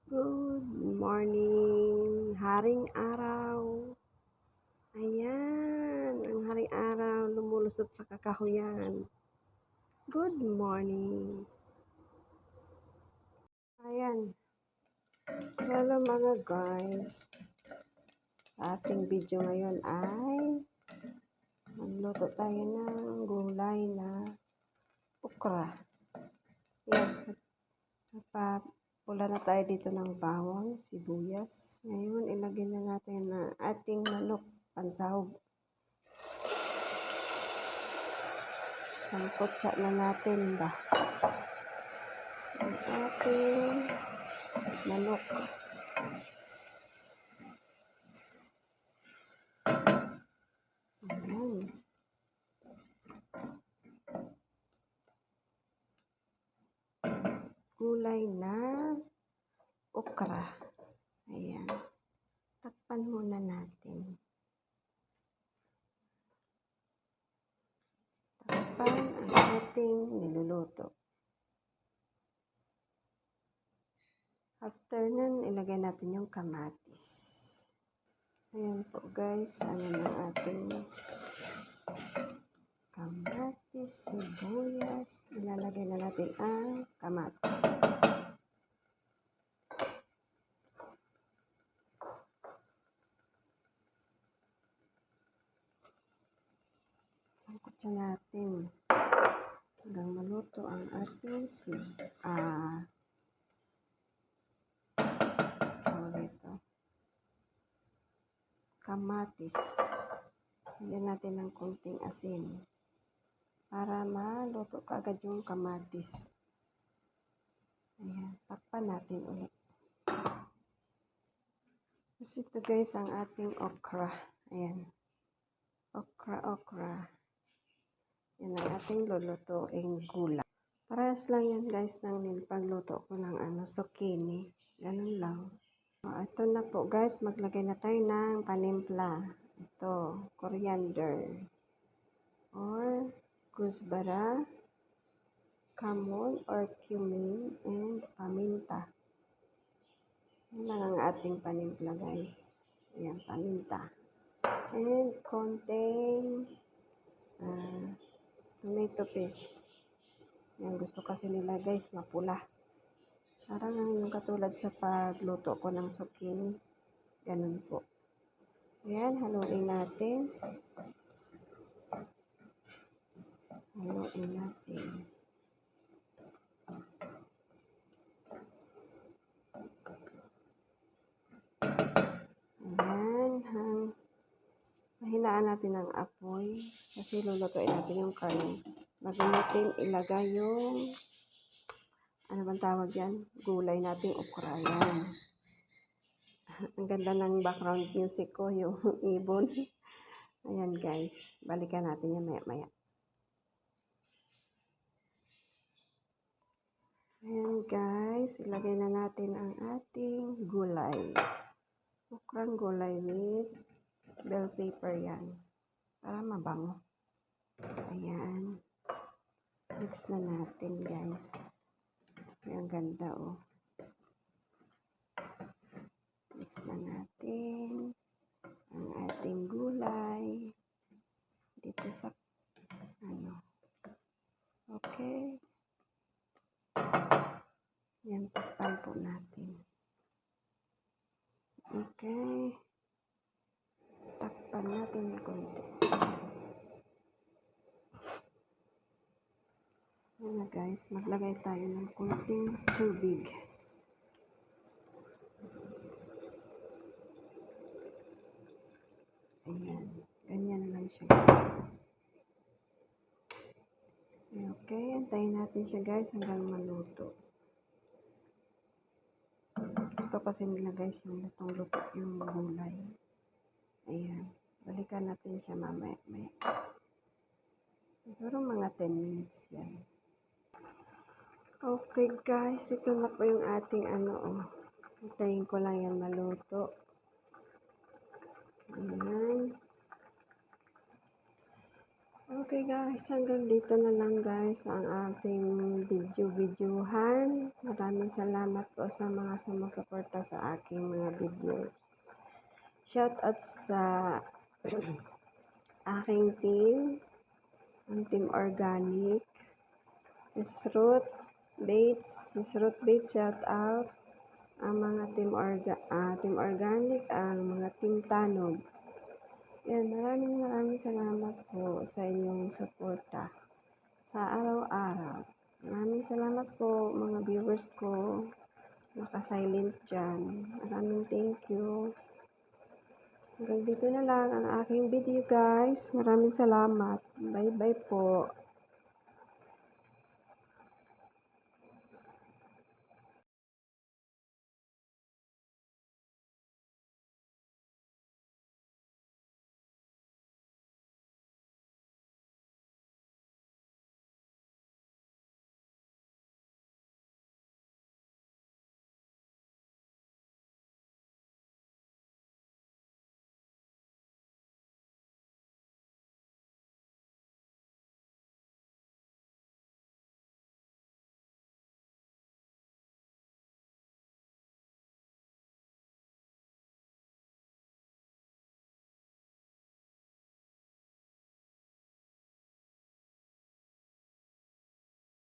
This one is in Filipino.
Good morning, haring araw. Ayan, ang haring araw lumulusot sa kakahuyan. Good morning. Ayan. Hello mga guys. Sa ating video ngayon ay magluto tayo ng gulay na okra. Ayan. Napapula na tayo dito ng bawang, sibuyas. Ngayon, ilagay na natin na ating manok, pansahog. Sangkotsa na natin ba? Ang ating manok. Ayan. Gulay na okra. Ayan. Takpan muna natin. Takpan ang ating niluluto. After nun, ilagay natin yung kamatis. Ayan po guys, ano na ating kamatis, sibuyas. Ilalagay na natin ang kamatis. Sangkutsa natin hanggang maluto ang ating kamatis. Lagyan natin ng konting asin para maluto kaagad yung kamatis. Ayan, takpan natin ulit. Kasi ito guys ang ating okra. Ayan. Okra. Yan ang ating lulutuing gulay. Parehas lang yan guys ng pagluto ko ng zucchini. Ganun lang. Ito na po guys, maglagay na tayo ng panimpla. Ito, coriander or kusbara, kamon or cumin, and paminta. Yan lang ang ating panimpla guys. Ayan, paminta. And konting tomato paste. Yan, gusto kasi nila guys mapula. Parang yung katulad sa pagluto ko ng zucchini. Ganun po. Ayan, haluin natin. Haluin natin. Ayan, mahinaan natin ang apoy kasi lulutuin natin yung karne. Bago natin ilagay yung ano bang tawag yan? Gulay natin okra. Yan. Ang ganda ng background music ko, yung ibon. Ayan guys, balikan natin yan maya-maya. Ayan guys, ilagay na natin ang ating gulay. Okrang gulay with bell pepper yan. Para mabango. Ayan. Mix na natin guys. Ang ganda oh. Mix na natin ang ating gulay dito sa okay. Yan, takpan po natin. Okay. Takpan natin konti. Yan na guys, maglagay tayo ng konting tubig. Ayan, ganyan lang siya guys. Okay, antayin natin siya guys hanggang maluto. Gusto kasi nila guys yung lutong-luto yung gulay. Ayan, balikan natin siya mamaya-maya. Siguro mga 10 minutes yan. Okay guys, ito na po yung ating Antayin ko lang yan maluto. Ayan. Okay guys, hanggang dito na lang guys ang ating video-videohan. Maraming salamat po sa mga sumusuporta sa aking mga videos. Shout out sa aking team, ang Team Organic, Sis Ruth Bates, shout out, ang mga Team Organic, ang mga Team Tanog. Yan, maraming salamat po sa inyong suporta sa araw-araw. Maraming salamat po mga viewers ko, naka-silent dyan. Maraming thank you. Hanggang dito na lang ang aking video guys. Maraming salamat. Bye bye po.